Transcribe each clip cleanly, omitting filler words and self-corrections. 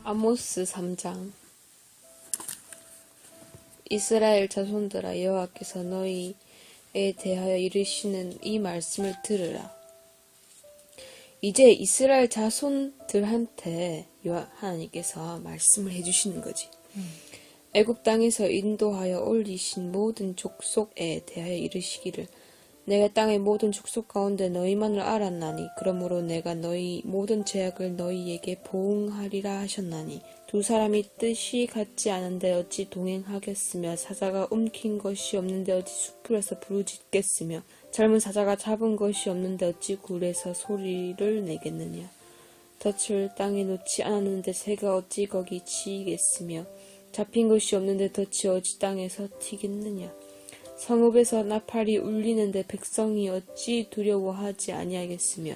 아모스 3장. 이스라엘 자손들아, 여호와께서 너희에 대하여 이르시는 이 말씀을 들으라. 이제 이스라엘 자손들한테 하나님께서 말씀을 해주시는 거지. 애굽 땅에서 인도하여 올리신 모든 족속에 대하여 이르시기를, 내가 땅의 모든 족속 가운데 너희만을 알았나니 그러므로 내가 너희 모든 죄악을 너희에게 보응하리라 하셨나니, 두 사람이 뜻이 같지 않은데 어찌 동행하겠으며, 사자가 움킨 것이 없는데 어찌 수풀에서 부르짖겠으며, 젊은 사자가 잡은 것이 없는데 어찌 굴에서 소리를 내겠느냐. 덫을 땅에 놓지 않았는데 새가 어찌 거기 치이겠으며, 잡힌 것이 없는데 덫이 어찌 땅에서 튀겠느냐. 성읍에서 나팔이 울리는데 백성이 어찌 두려워하지 아니하겠으며,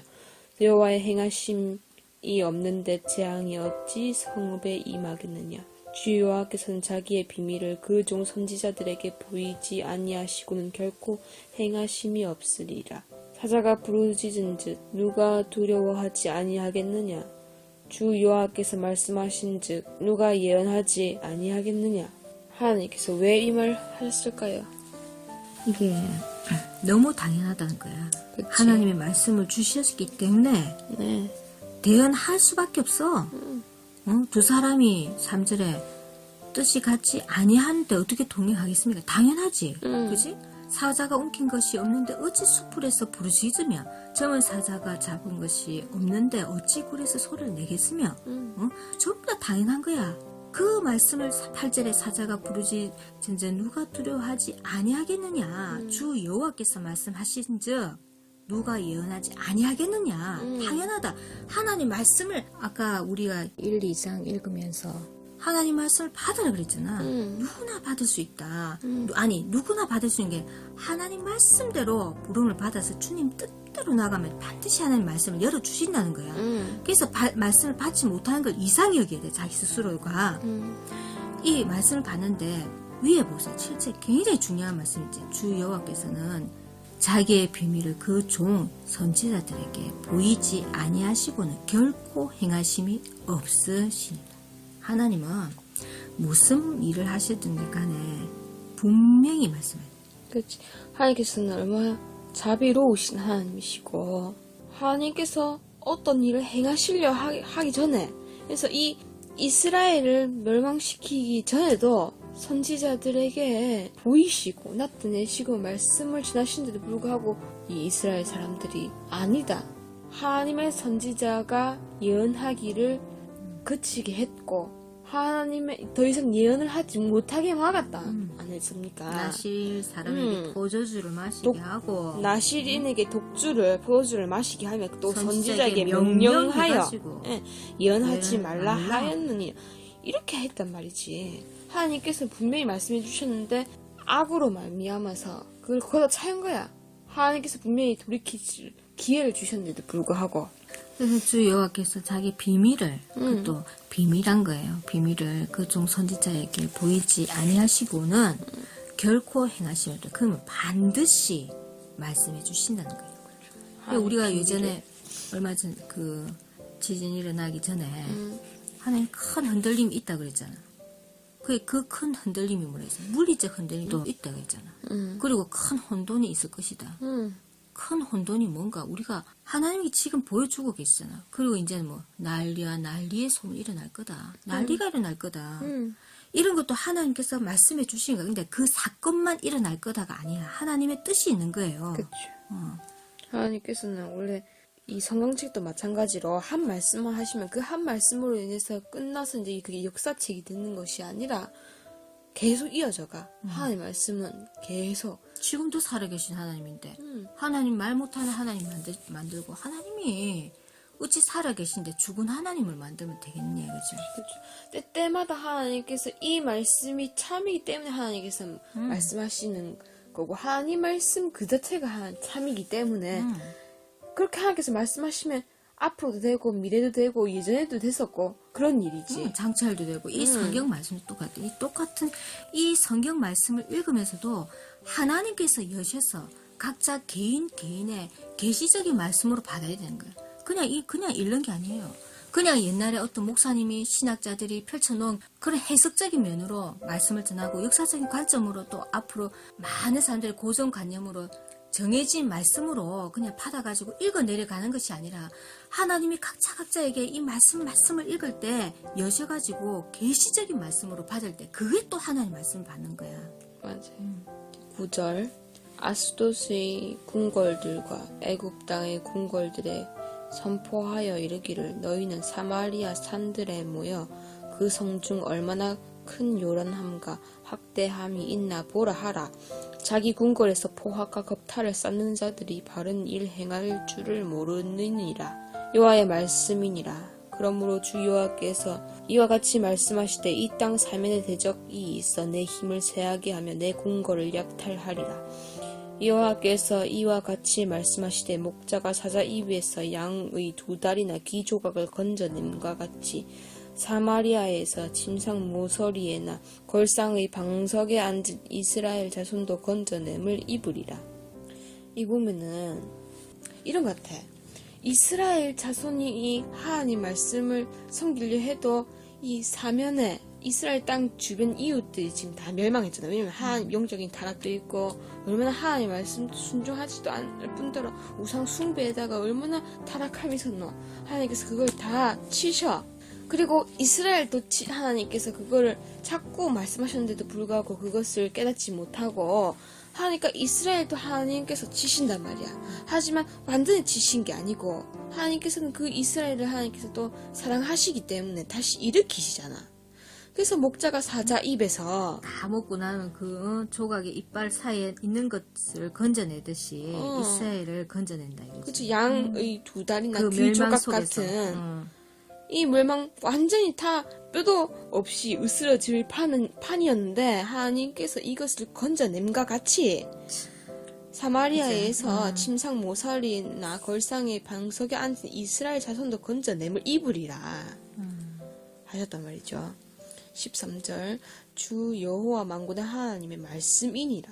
여호와의 행하심이 없는데 재앙이 어찌 성읍에 임하겠느냐. 주 여호와께서는 자기의 비밀을 그 종 선지자들에게 보이지 아니하시고는 결코 행하심이 없으리라. 사자가 부르짖은즉 누가 두려워하지 아니하겠느냐. 주 여호와께서 말씀하신즉 누가 예언하지 아니하겠느냐. 하나님께서 왜 이 말 하셨을까요? 이게 너무 당연하다는 거야. 그치. 하나님의 말씀을 주셨기 때문에 네. 대언할 수밖에 없어. 두 사람이 3절에 뜻이 같지 아니하는데 어떻게 동행하겠습니까? 당연하지. 그지? 사자가 움킨 것이 없는데 어찌 수풀에서 부르짖으며, 젊은 사자가 잡은 것이 없는데 어찌 굴에서 소리를 내겠으며, 전부 다 당연한 거야. 그 말씀을 8절에 사자가 부르짖은즉 누가 두려워하지 아니하겠느냐. 주 여호와께서 말씀하신즉 누가 예언하지 아니하겠느냐. 당연하다. 하나님 말씀을 아까 우리가 1, 2장 읽으면서 하나님 말씀을 받으라 그랬잖아. 누구나 받을 수 있다. 아니, 누구나 받을 수 있는 게 하나님 말씀대로 부름을 받아서 주님 뜻대로 나가면 반드시 하나님 말씀을 열어주신다는 거야. 그래서 말씀을 받지 못하는 걸 이상히 여겨야 돼, 자기 스스로가. 이 말씀을 받는데 위에 보세요. 7절 굉장히 중요한 말씀이지. 주 여호와께서는 자기의 비밀을 그 종 선지자들에게 보이지 아니하시고는 결코 행하심이 없으시니라. 하나님은 무슨 일을 하시든 간에 분명히 말씀해요. 그치. 하나님께서는 얼마나 자비로우신 하나님이시고, 하나님께서 어떤 일을 행하시려 하기 전에, 그래서 이 이스라엘을 멸망시키기 전에도 선지자들에게 보이시고 나타내시고 말씀을 전하시는데도 불구하고 이 이스라엘 사람들이 아니다, 하나님의 선지자가 예언하기를 그치게 했고 하나님의 더 이상 예언을 하지 못하게 막았다 안 했습니까? 나실 사람에게 포도주를 마시게 하고 나실인에게 포도주를 마시게 하며 또 선지자에게 명령하여 예언하지 말라 하였느니, 이렇게 했단 말이지. 하나님께서 분명히 말씀해 주셨는데 악으로 말미암아서 그걸 거기다 차연 거야. 하나님께서 분명히 돌이킬 기회를 주셨는데도 불구하고. 그래서 주 여호와께서 자기 비밀을, 그것도 비밀한 거예요. 비밀을 그 종 선지자에게 보이지 아니하시고는 결코 행하시면 돼. 그러면 반드시 말씀해 주신다는 거예요. 우리가 예전에 얼마 전 그 지진이 일어나기 전에 하나님 큰 흔들림이 있다 그랬잖아. 그 큰 흔들림이 뭐라 했어? 물리적 흔들림도 있다 그랬잖아. 그리고 큰 혼돈이 있을 것이다. 큰 혼돈이 뭔가 우리가 하나님이 지금 보여주고 계시잖아. 그리고 이제는 뭐 난리의 소문이 일어날 거다. 난리가 일어날 거다. 이런 것도 하나님께서 말씀해 주신 거야. 근데 그 사건만 일어날 거다가 아니라 하나님의 뜻이 있는 거예요. 그렇죠. 하나님께서는 원래 이 성경책도 마찬가지로 한 말씀만 하시면 그 한 말씀으로 인해서 끝나서 이제 그게 역사책이 되는 것이 아니라 계속 이어져가. 하나님 말씀은 계속. 지금도 살아계신 하나님인데 하나님 말 못하는 하나님 만들고 하나님이 어찌 살아계신데 죽은 하나님을 만들면 되겠냐, 그죠? 그렇죠. 때마다 하나님께서 이 말씀이 참이기 때문에 하나님께서 말씀하시는 거고, 하나님 말씀 그 자체가 참이기 때문에 그렇게 하나님께서 말씀하시면 앞으로도 되고 미래도 되고 예전에도 됐었고 그런 일이지. 장차일도 되고 이 성경 말씀도 똑같아. 이 성경 말씀을 읽으면서도 하나님께서 여셔서 각자 개인의 계시적인 말씀으로 받아야 되는 거예요. 그냥 읽는 게 아니에요. 그냥 옛날에 어떤 목사님이 신학자들이 펼쳐놓은 그런 해석적인 면으로 말씀을 전하고 역사적인 관점으로 또 앞으로 많은 사람들의 고정관념으로 정해진 말씀으로 그냥 받아가지고 읽어내려가는 것이 아니라 하나님이 각자에게 이 말씀을 읽을 때 여셔가지고 계시적인 말씀으로 받을 때 그게 또 하나님 말씀을 받는 거야. 맞아요. 9절 아스도스의 궁궐들과 애굽 땅의 궁궐들에 선포하여 이르기를 너희는 사마리아 산들에 모여 그 성 중 얼마나 큰 요란함과 학대함이 있나 보라 하라. 자기 궁궐에서 포학과 겁탈을 쌓는 자들이 바른 일 행할 줄을 모르느니라. 여호와의 말씀이니라. 그러므로 주 여호와께서 이와 같이 말씀하시되 이 땅 사면에 대적이 있어 내 힘을 세하게 하며 내 궁궐을 약탈하리라. 여호와께서 이와 같이 말씀하시되 목자가 사자 입에서 양의 2다리나 귀 조각을 건져냄과 같이 사마리아에서 침상 모서리에나 골상의 방석에 앉은 이스라엘 자손도 건져냄을 입으리라. 이 보면은 이런 것 같아. 이스라엘 자손이 이 하나님 말씀을 섬기려 해도 이 사면에 이스라엘 땅 주변 이웃들이 지금 다 멸망했잖아요. 왜냐면 하나님 영적인 타락도 있고 얼마나 하나님 말씀 순종하지도 않을 뿐더러 우상 숭배에다가 얼마나 타락함이 있었노. 하나님께서 그걸 다 치셔. 그리고 이스라엘도 하나님께서 그거를 자꾸 말씀하셨는데도 불구하고 그것을 깨닫지 못하고 하니까 이스라엘도 하나님께서 치신단 말이야. 하지만 완전히 치신 게 아니고 하나님께서는 그 이스라엘을 하나님께서 또 사랑하시기 때문에 다시 일으키시잖아. 그래서 목자가 사자 입에서 다 먹고 나면 그 조각의 이빨 사이에 있는 것을 건져내듯이 이스라엘을 건져낸다 이거지. 그치, 양의 2다리나 그 귀 조각 속에서. 같은 이 멸망 완전히 다 뼈도 없이 으스러질 판이었는데 하나님께서 이것을 건져냄과 같이 사마리아에서 침상 모서리나 걸상의 방석에 앉은 이스라엘 자손도 건져냄을 입으리라 하셨단 말이죠. 13절 주 여호와 만군의 하나님의 말씀이니라.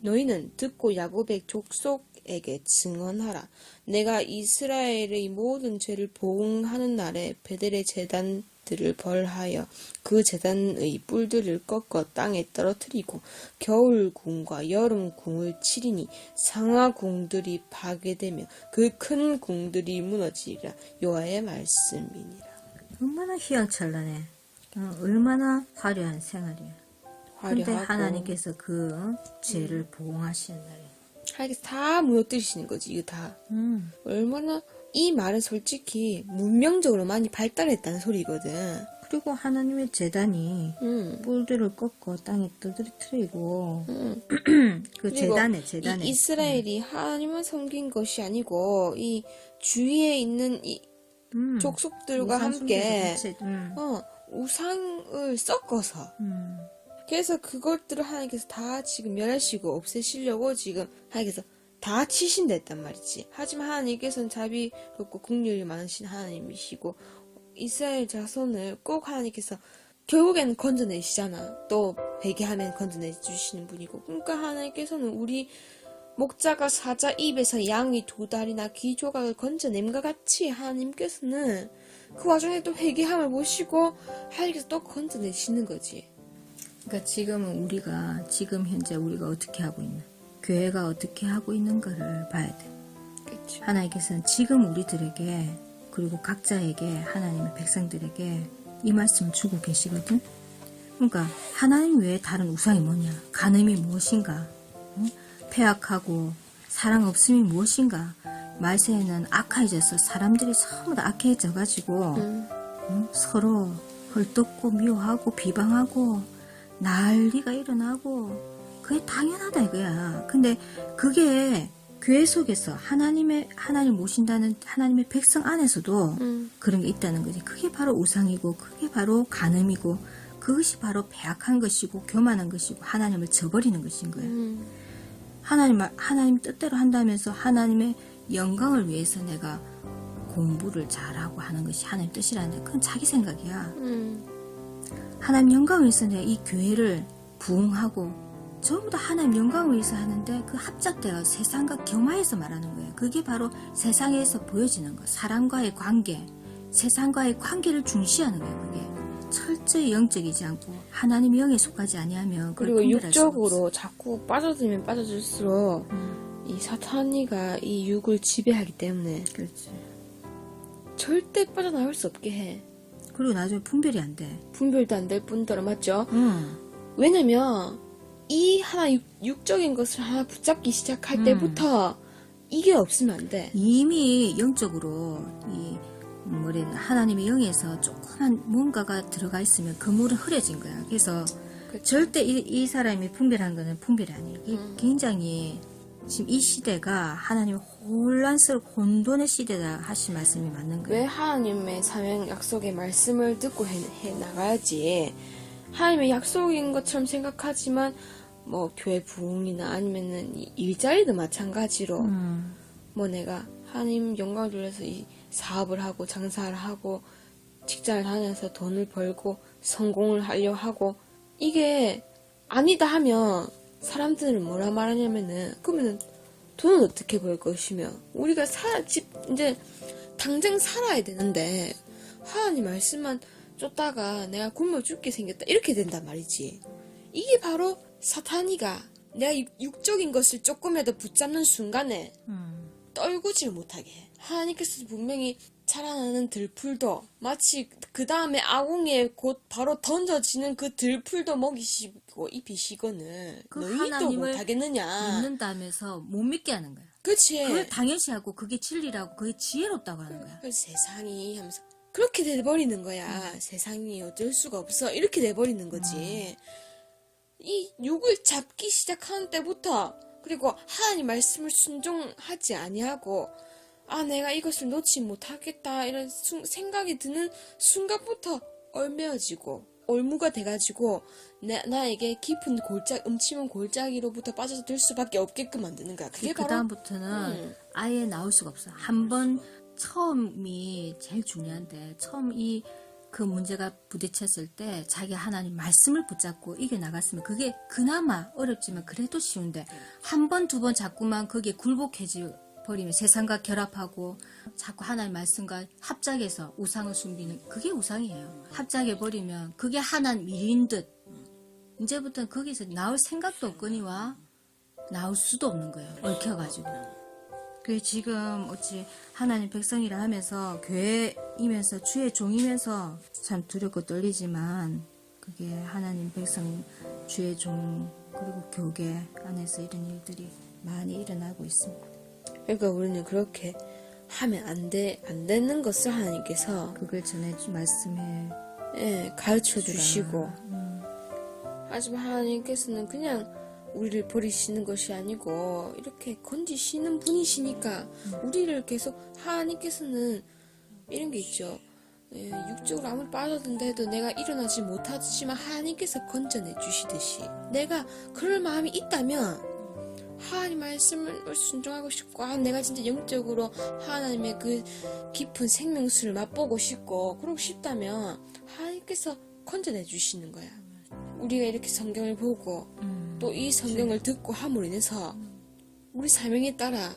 너희는 듣고 야곱의 족속에게 증언하라. 내가 이스라엘의 모든 죄를 보응하는 날에 베델의 제단들을 벌하여 그 제단의 뿔들을 꺾어 땅에 떨어뜨리고 겨울궁과 여름궁을 치리니 상하궁들이 파괴되며 그 큰 궁들이 무너지리라. 여호와의 말씀이니라. 얼마나 휘황찬란해. 얼마나 화려한 생활이야. 근데 하나님께서 그 죄를 보응하시는 날이야. 하나님께서 다 무너뜨리시는 거지, 이거 다. 얼마나, 이 말은 솔직히 문명적으로 많이 발달했다는 소리거든. 그리고 하나님의 제단이 뿔들을 꺾고 땅에 떨어뜨리고 그 제단에 이 이스라엘이 하나님만 섬긴 것이 아니고 이 주위에 있는 이 족속들과 함께 우상을 섞어서 그래서 그것들을 하나님께서 다 지금 멸하시고 없애시려고 지금 하나님께서 다 치신댔단 말이지. 하지만 하나님께서는 자비롭고 긍휼이 많으신 하나님이시고 이스라엘 자손을 꼭 하나님께서 결국에는 건져내시잖아. 또 회개하면 건져내주시는 분이고. 그러니까 하나님께서는 우리 목자가 사자 입에서 양이 2다리나 귀 조각을 건져냄과 같이 하나님께서는 그 와중에 또 회개함을 보시고 하나님께서 또 건져내시는 거지. 그러니까 지금 현재 우리가 어떻게 하고 있나, 교회가 어떻게 하고 있는 거를 봐야 돼. 그치. 하나님께서는 지금 우리들에게 그리고 각자에게 하나님의 백성들에게 이 말씀을 주고 계시거든. 그러니까 하나님 외에 다른 우상이 뭐냐, 간음이 무엇인가, 폐악하고 사랑 없음이 무엇인가. 말세에는 악해져서 사람들이 전부 다 악해져가지고 서로 헐뜯고 미워하고 비방하고 난리가 일어나고 그게 당연하다 이거야. 근데 그게 교회 속에서 하나님을 모신다는 하나님의 백성 안에서도 그런 게 있다는 거지. 그게 바로 우상이고 그게 바로 간음이고 그것이 바로 배악한 것이고 교만한 것이고 하나님을 저버리는 것인 거야. 하나님 뜻대로 한다면서 하나님의 영광을 위해서 내가 공부를 잘하고 하는 것이 하나님 뜻이라는데 그건 자기 생각이야. 하나님 영광을 위해서 내가 이 교회를 부흥하고 전부 다 하나님 영광을 위해서 하는데 그 합작되어 세상과 겸하여서 말하는 거예요. 그게 바로 세상에서 보여지는 거. 사람과의 관계, 세상과의 관계를 중시하는 거예요. 그게 철저히 영적이지 않고 하나님의 영에 속하지 아니하면 그걸 그리고 분별할 수가 없어. 육적으로 자꾸 빠져들면 빠져들수록 이 사탄이가 이 육을 지배하기 때문에 그렇지. 절대 빠져나올 수 없게 해. 그리고 나중에 분별이 안 돼. 분별도 안 될 뿐더러 맞죠? 응. 왜냐면 이 하나 육적인 것을 하나 붙잡기 시작할 때부터 이게 없으면 안 돼. 이미 영적으로 이 하나님의 영에서 조그만 뭔가가 들어가 있으면 그 물은 흐려진 거야. 그래서 절대 이 사람이 분별한 거는 분별이 아니에요. 이게 굉장히 지금 이 시대가 하나님 혼란스럽고 혼돈의 시대다 하신 말씀이 맞는 거예요. 왜 하나님의 사명 약속의 말씀을 듣고 해 나가야지. 하나님의 약속인 것처럼 생각하지만 뭐 교회 부흥이나 아니면은 이 일자리도 마찬가지로 뭐 내가 하나님 영광을 돌려서 이 사업을 하고 장사를 하고 직장을 다녀서 돈을 벌고 성공을 하려 하고 이게 아니다 하면 사람들은 뭐라 말하냐면은 그러면은 돈은 어떻게 벌 것이며 우리가 이제 당장 살아야 되는데 하나님 말씀만 쫓다가 내가 굶어 죽게 생겼다 이렇게 된단 말이지. 이게 바로 사탄이가 내가 육적인 것을 조금이라도 붙잡는 순간에 떨구지를 못하게 해. 하나님께서 분명히 자라나는 들풀도 마치 그 다음에 아궁이에 곧 바로 던져지는 그 들풀도 먹이시고 입히시거늘 그 너희도 하나님을 못하겠느냐. 믿는다면서 못 믿게 하는 거야. 그치. 그걸 당연시하고 그게 진리라고 그게 지혜롭다고 하는 거야. 그래서 세상이 하면서 그렇게 돼버리는 거야. 세상이 어쩔 수가 없어. 이렇게 돼버리는 거지. 이 육을 잡기 시작하는 때부터 그리고 하나님 말씀을 순종하지 아니하고 내가 이것을 놓지 못하겠다 이런 생각이 드는 순간부터 얼매어지고 올무가 돼가지고 나에게 깊은 골짜 음침한 골짜기로부터 빠져들 수밖에 없게끔 만드는 거야. 그게 그 바로 다음부터는 아예 나올 수가 없어. 한번 처음이 제일 중요한데 처음 그 문제가 부딪혔을 때 자기 하나님 말씀을 붙잡고 이겨나갔으면 그게 그나마 어렵지만 그래도 쉬운데 한 번, 두 번 자꾸만 그게 굴복해지 버리면 세상과 결합하고 자꾸 하나님 말씀과 합작해서 우상을 숨기는 그게 우상이에요. 합작해버리면 그게 하나님 일인 듯 이제부터는 거기서 나올 생각도 없거니와 나올 수도 없는 거예요. 얽혀가지고. 그 지금 어찌 하나님 백성이라 하면서 교회이면서 주의 종이면서 참 두렵고 떨리지만 그게 하나님 백성 주의 종 그리고 교계 안에서 이런 일들이 많이 일어나고 있습니다. 그러니까 우리는 그렇게 하면 안 되는 것을 하나님께서 그걸 말씀해 가르쳐 주시고 하지만 하나님께서는 그냥 우리를 버리시는 것이 아니고 이렇게 건지시는 분이시니까 우리를 계속 하나님께서는 이런 게 있죠. 육적으로 아무리 빠져든다 해도 내가 일어나지 못하지만 하나님께서 건져내 주시듯이 내가 그럴 마음이 있다면 하나님 말씀을 순종하고 싶고 내가 진짜 영적으로 하나님의 그 깊은 생명수를 맛보고 싶고 그러고 싶다면 하나님께서 건져내 주시는 거야. 우리가 이렇게 성경을 보고 또 이 성경을 듣고 함으로 인해서 우리 사명에 따라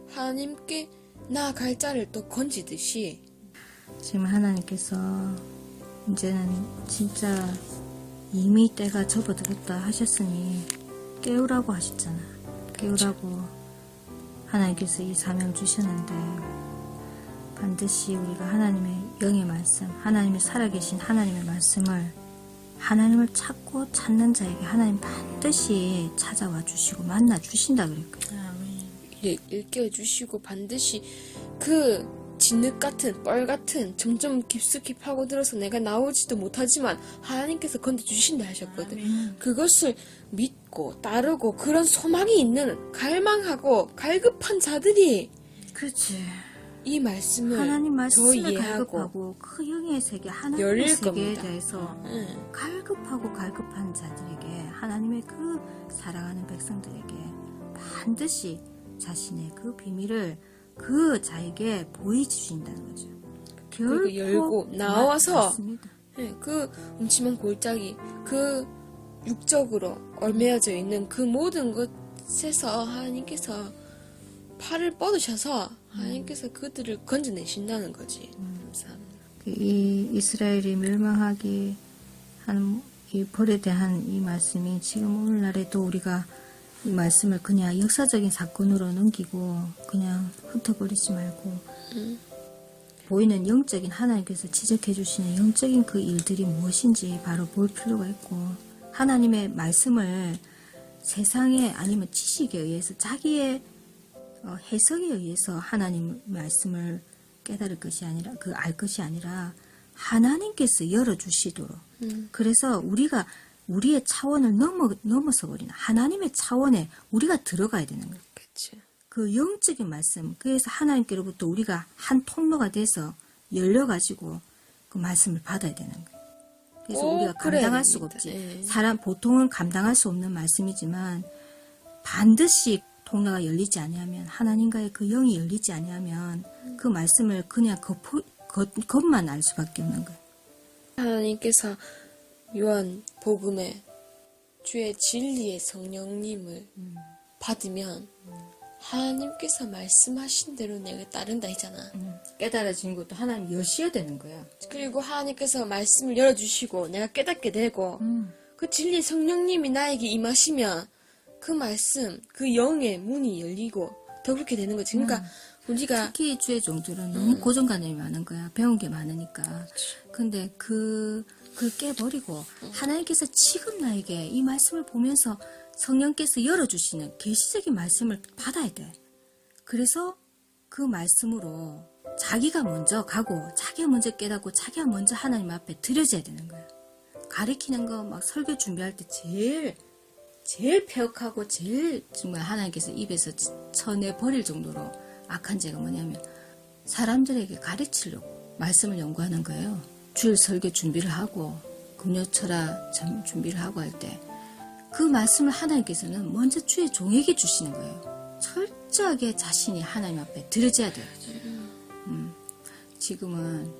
하나님께 나아갈 자를 또 건지듯이 지금 하나님께서 이제는 진짜 이미 때가 접어들었다 하셨으니 깨우라고 하셨잖아. 깨우라고 하나님께서 이 사명 주셨는데 반드시 우리가 하나님의 영의 말씀, 하나님의 살아계신 하나님의 말씀을 하나님을 찾고 찾는 자에게 하나님 반드시 찾아와 주시고 만나 주신다 그랬거든요. 일깨워 주시고 반드시 그 진흙 같은 뻘 같은 점점 깊숙이 파고들어서 내가 나오지도 못하지만 하나님께서 건져 주신다 하셨거든. 그것을 믿고 따르고 그런 소망이 있는 갈망하고 갈급한 자들이 그렇지. 이 말씀을 하나님 더 말씀을 이해하고 갈급하고 그 영의 세계, 하나님의 열릴 세계에 겁니다. 대해서 갈급하고 갈급한 자들에게 하나님의 그 사랑하는 백성들에게 반드시 자신의 그 비밀을 그 자에게 보여주신다는 거죠. 그리고 열고 나와서 맞습니다. 그 음침한 골짜기 그 육적으로 얽매여져 있는 그 모든 것에서 하나님께서 팔을 뻗으셔서 하나님께서 그들을 건져내신다는 거지. 감사합니다. 이 이스라엘이 멸망하기 한 이 벌에 대한 이 말씀이 지금 오늘날에도 우리가 이 말씀을 그냥 역사적인 사건으로 넘기고 그냥 흩어버리지 말고 보이는 영적인 하나님께서 지적해 주시는 영적인 그 일들이 무엇인지 바로 볼 필요가 있고 하나님의 말씀을 세상에 아니면 지식에 의해서 자기의 해석에 의해서 하나님 말씀을 깨달을 것이 아니라 알 것이 아니라 하나님께서 열어주시도록 그래서 우리가 우리의 차원을 넘어서 버리는 하나님의 차원에 우리가 들어가야 되는 거예요. 그치. 그 영적인 말씀 그래서 하나님께로부터 우리가 한 통로가 돼서 열려가지고 그 말씀을 받아야 되는 거예요. 그래서 우리가 감당할 수가 없지. 네. 사람 보통은 감당할 수 없는 말씀이지만 반드시 통로가 열리지 아니하면 하나님과의 그 영이 열리지 아니하면 그 말씀을 그냥 겉만 알 수밖에 없는 거예요. 하나님께서 요한 복음에 주의 진리의 성령님을 받으면 하나님께서 말씀하신 대로 내가 따른다 했잖아. 깨달아지는 것도 하나님 여셔야 되는 거야. 그리고 하나님께서 말씀을 열어주시고 내가 깨닫게 되고 그 진리 성령님이 나에게 임하시면 그 말씀, 그 영의 문이 열리고 더 그렇게 되는 거지. 그러니까 우리가 특히 주의 종들은 너무 고정관념이 많은 거야. 배운 게 많으니까. 근데 그걸 깨버리고 하나님께서 지금 나에게 이 말씀을 보면서 성령께서 열어주시는 계시적인 말씀을 받아야 돼. 그래서 그 말씀으로 자기가 먼저 가고 자기가 먼저 깨닫고 자기가 먼저 하나님 앞에 드려져야 되는 거야. 가르치는 거 막 설교 준비할 때 제일 폐역하고 제일 정말 하나님께서 입에서 쳐내버릴 정도로 악한 죄가 뭐냐면 사람들에게 가르치려고 말씀을 연구하는 거예요. 주일 설교 준비를 하고 금요철야 준비를 하고 할 때 그 말씀을 하나님께서는 먼저 주의 종에게 주시는 거예요. 철저하게 자신이 하나님 앞에 드려져야 돼요. 지금은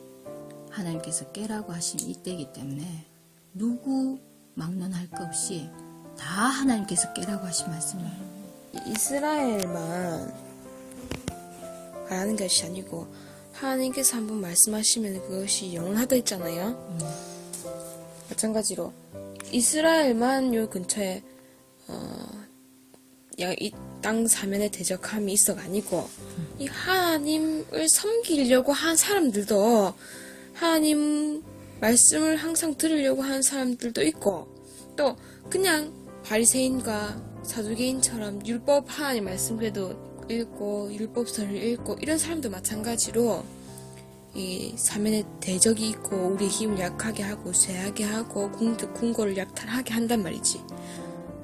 하나님께서 깨라고 하신 이때이기 때문에 누구 막론할 것 없이 다 하나님께서 깨라고 하신 말씀이에요. 이스라엘만 말하는 것이 아니고 하나님께서 한번 말씀하시면 그것이 영원하다 했잖아요. 마찬가지로 이스라엘만 요 근처에 이 땅 사면에 대적함이 있어가 아니고 이 하나님을 섬기려고 한 사람들도 하나님 말씀을 항상 들으려고 하는 사람들도 있고 또 그냥 바리새인과 사두개인처럼 율법 하나님 말씀 그래도 읽고 율법서를 읽고 이런 사람도 마찬가지로 이 사면에 대적이 있고 우리의 힘을 약하게 하고 쇠하게 하고 궁궐을 약탈하게 한단 말이지.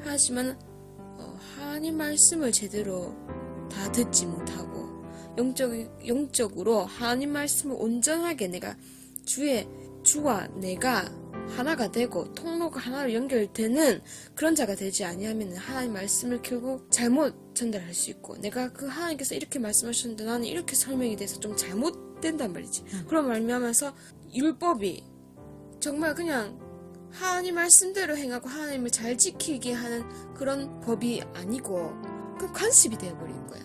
하지만 하나님 말씀을 제대로 다 듣지 못하고 영적으로 하나님 말씀을 온전하게 내가 주와 내가 하나가 되고 통로가 하나로 연결되는 그런 자가 되지 아니하면 하나님 말씀을 결국 잘못 전달할 수 있고 내가 그 하나님께서 이렇게 말씀하셨는데 나는 이렇게 설명이 돼서 좀 잘못된단 말이지. 그런 말미암아서 율법이 정말 그냥 하나님 말씀대로 행하고 하나님을 잘 지키게 하는 그런 법이 아니고 그 관습이 되어버린 거야.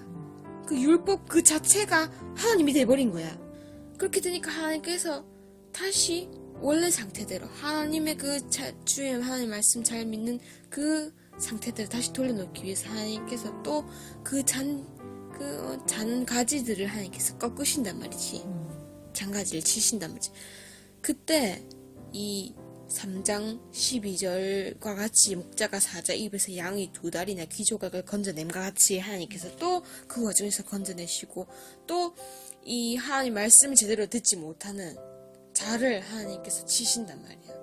그 율법 그 자체가 하나님이 돼버린 거야. 그렇게 되니까 하나님께서 다시 원래 상태대로 하나님의 주의 하나님 말씀 잘 믿는 그 상태대로 다시 돌려놓기 위해서 하나님께서 또 그 잔가지들을 하나님께서 꺾으신단 말이지. 잔가지를 치신단 말이지. 그때 이 3장 12절과 같이 목자가 사자 입에서 양이 2달이나 귀조각을 건져냄과 같이 하나님께서 또 그 와중에서 건져내시고 또 이 하나님 말씀을 제대로 듣지 못하는 자를 하나님께서 치신단 말이야.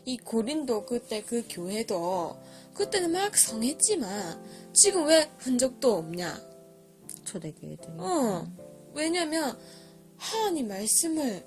이 고린도 그때 그 교회도 그때는 막 성했지만 지금 왜 흔적도 없냐? 초대교회들. 왜냐면 하나님 말씀을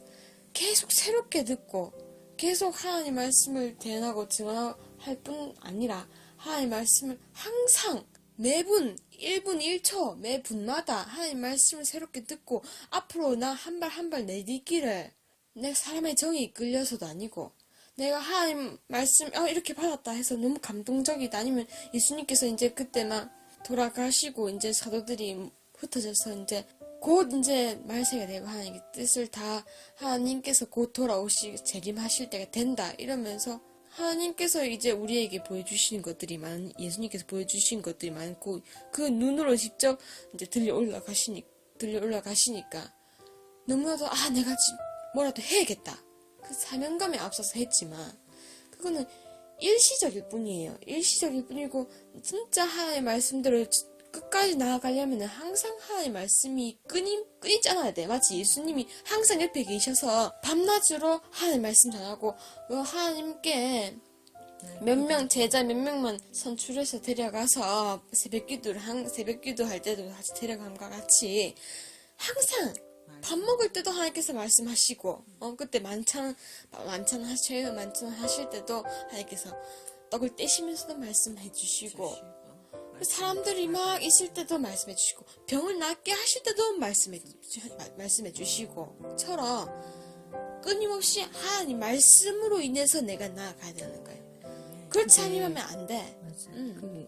계속 새롭게 듣고 계속 하나님 말씀을 대언하고 증언할 뿐 아니라 하나님 말씀을 항상 매분 1분 1초 매분마다 하나님 말씀을 새롭게 듣고 앞으로 나 한 발 한 발 내딛기를 내가 사람의 정이 이끌려서도 아니고 내가 하나님 말씀 이렇게 받았다 해서 너무 감동적이다 아니면 예수님께서 이제 그때 막 돌아가시고 이제 사도들이 흩어져서 이제 곧 이제 말세가 되고 하나님의 뜻을 다 하나님께서 곧 돌아오시 재림하실 때가 된다 이러면서 하나님께서 이제 우리에게 보여주시는 것들이 예수님께서 보여주신 것들이 많고 그 눈으로 직접 이제 들려 올라가시니까 너무나도 내가 지금 뭐라도 해야겠다 그 사명감에 앞서서 했지만 그거는 일시적일 뿐이에요. 일시적일 뿐이고 진짜 하나님의 말씀대로 끝까지 나아가려면 항상 하나님의 말씀이 끊이지 않아야 돼. 마치 예수님이 항상 옆에 계셔서 밤낮으로 하나님의 말씀 전하고 하나님께 제자 몇 명만 선출해서 데려가서 새벽기도 할 때도 같이 데려감과 같이 항상 밥 먹을 때도 하나님께서 말씀하시고 그때 만찬 하실 때도 하나님께서 떡을 떼시면서도 말씀해 주시고 사람들이 막 있을 때도 말씀해 주시고 병을 낫게 하실 때도 말씀해 주시고 처럼 끊임없이 하나님 말씀으로 인해서 내가 나아가야 되는 거예요. 그렇지 않으면 안 돼. 맞아. 그게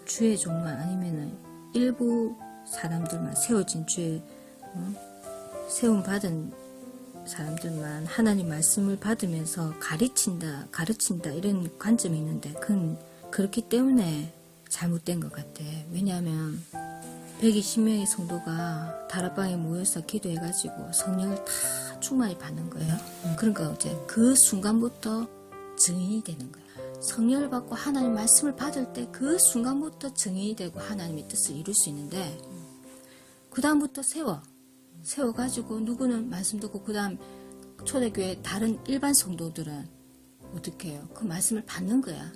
주의 종만 아니면은 일부 사람들만 세워진 세움 받은 사람들만 하나님 말씀을 받으면서 가르친다 이런 관점이 있는데 그건 그렇기 때문에 잘못된 것 같아. 왜냐하면 120명의 성도가 다락방에 모여서 기도해가지고 성령을 다 충만히 받는 거예요. 그러니까 이제 그 순간부터 증인이 되는 거야. 성령을 받고 하나님 말씀을 받을 때 그 순간부터 증인이 되고 하나님의 뜻을 이룰 수 있는데 그 다음부터 세워가지고 누구는 말씀 듣고 그 다음 초대교회 다른 일반 성도들은 어떻게 해요? 그 말씀을 받는 거야.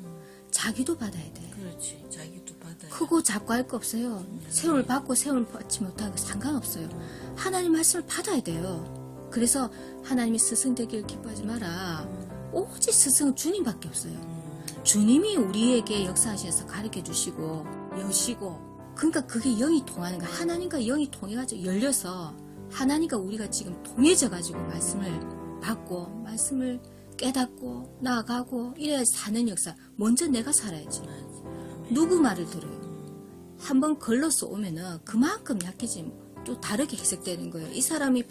자기도 받아야 돼. 그렇지. 자기도 받아야 크고 작고 할 거 없어요. 세월 받고 세월 받지 못하고 상관없어요. 하나님 말씀을 받아야 돼요. 그래서 하나님이 스승 되기를 기뻐하지 마라. 오직 스승은 주님밖에 없어요. 주님이 우리에게 역사하셔서 가르쳐 주시고 여시고 그러니까 그게 영이 통하는 거야. 하나님과 영이 통해가지고 열려서 하나님과 우리가 지금 통해져가지고 말씀을 받고 말씀을 깨닫고 나아가고 이래야지 사는 역사. 먼저 내가 살아야지. 누구 말을 들어요? 한번 걸러서 오면은 그만큼 약해지면 또 다르게 해석되는 거예요. 이 사람이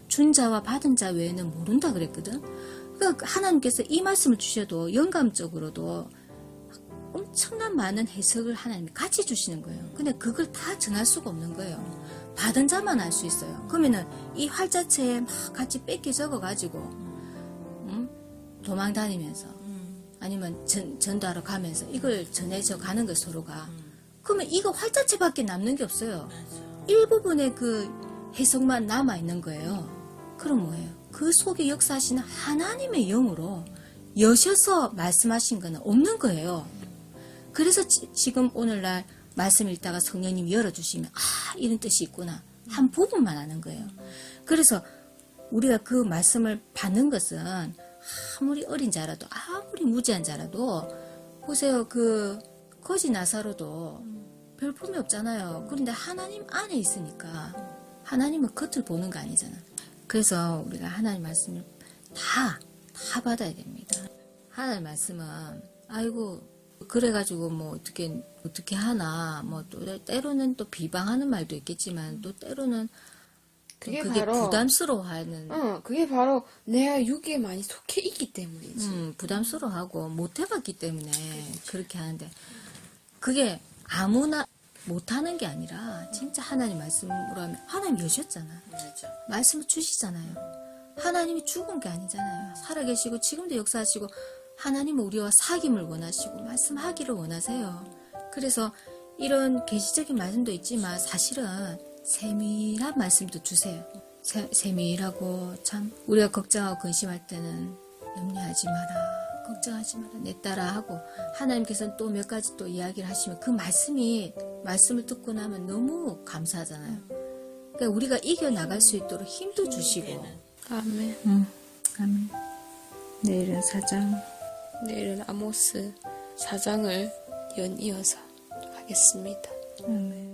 준 자와 받은 자 외에는 모른다 그랬거든. 그러니까 하나님께서 이 말씀을 주셔도 영감적으로도 엄청난 많은 해석을 하나님이 같이 주시는 거예요. 근데 그걸 다 전할 수가 없는 거예요. 받은 자만 알 수 있어요. 그러면은 이 활자체에 막 같이 뺏겨 적어가지고 도망 다니면서 아니면 전도하러 가면서 이걸 전해져 가는 거 서로가 그러면 이거 활자체밖에 남는 게 없어요. 일부분의 그 해석만 남아있는 거예요. 그럼 뭐예요? 그 속에 역사하시는 하나님의 영으로 여셔서 말씀하신 거는 없는 거예요. 그래서 지금 오늘날 말씀 읽다가 성령님이 열어주시면 이런 뜻이 있구나 한 부분만 아는 거예요. 그래서 우리가 그 말씀을 받는 것은 아무리 어린 자라도 아무리 무지한 자라도 보세요. 그 거지 나사로도 별품이 없잖아요. 그런데 하나님 안에 있으니까 하나님은 겉을 보는 거 아니잖아. 그래서 우리가 하나님 말씀을 다 받아야 됩니다. 하나님 말씀은 아이고 그래가지고 뭐 어떻게 하나 뭐 또 때로는 또 비방하는 말도 있겠지만 또 때로는 그게 바로 부담스러워하는 그게 바로 내가 육에 많이 속해 있기 때문이지. 부담스러워하고 못 해봤기 때문에 그렇게 하는데 그게 아무나 못하는 게 아니라 진짜 하나님 말씀으로 하면 하나님 여셨잖아. 맞아. 말씀을 주시잖아요. 하나님이 죽은 게 아니잖아요. 살아계시고 지금도 역사하시고 하나님은 우리와 사귐을 원하시고 말씀하기를 원하세요. 그래서 이런 계시적인 말씀도 있지만 사실은 세밀한 말씀도 주세요. 세밀하고 참 우리가 걱정하고 근심할 때는 염려하지 마라. 걱정하지 마라. 내 따라 하고 하나님께서는 또 몇 가지 또 이야기를 하시면 그 말씀을 듣고 나면 너무 감사하잖아요. 그러니까 우리가 이겨나갈 수 있도록 힘도 주시고. 아멘. 아멘. 내일은 4장. 내일은 아모스 4장을 연이어서 하겠습니다. 아멘.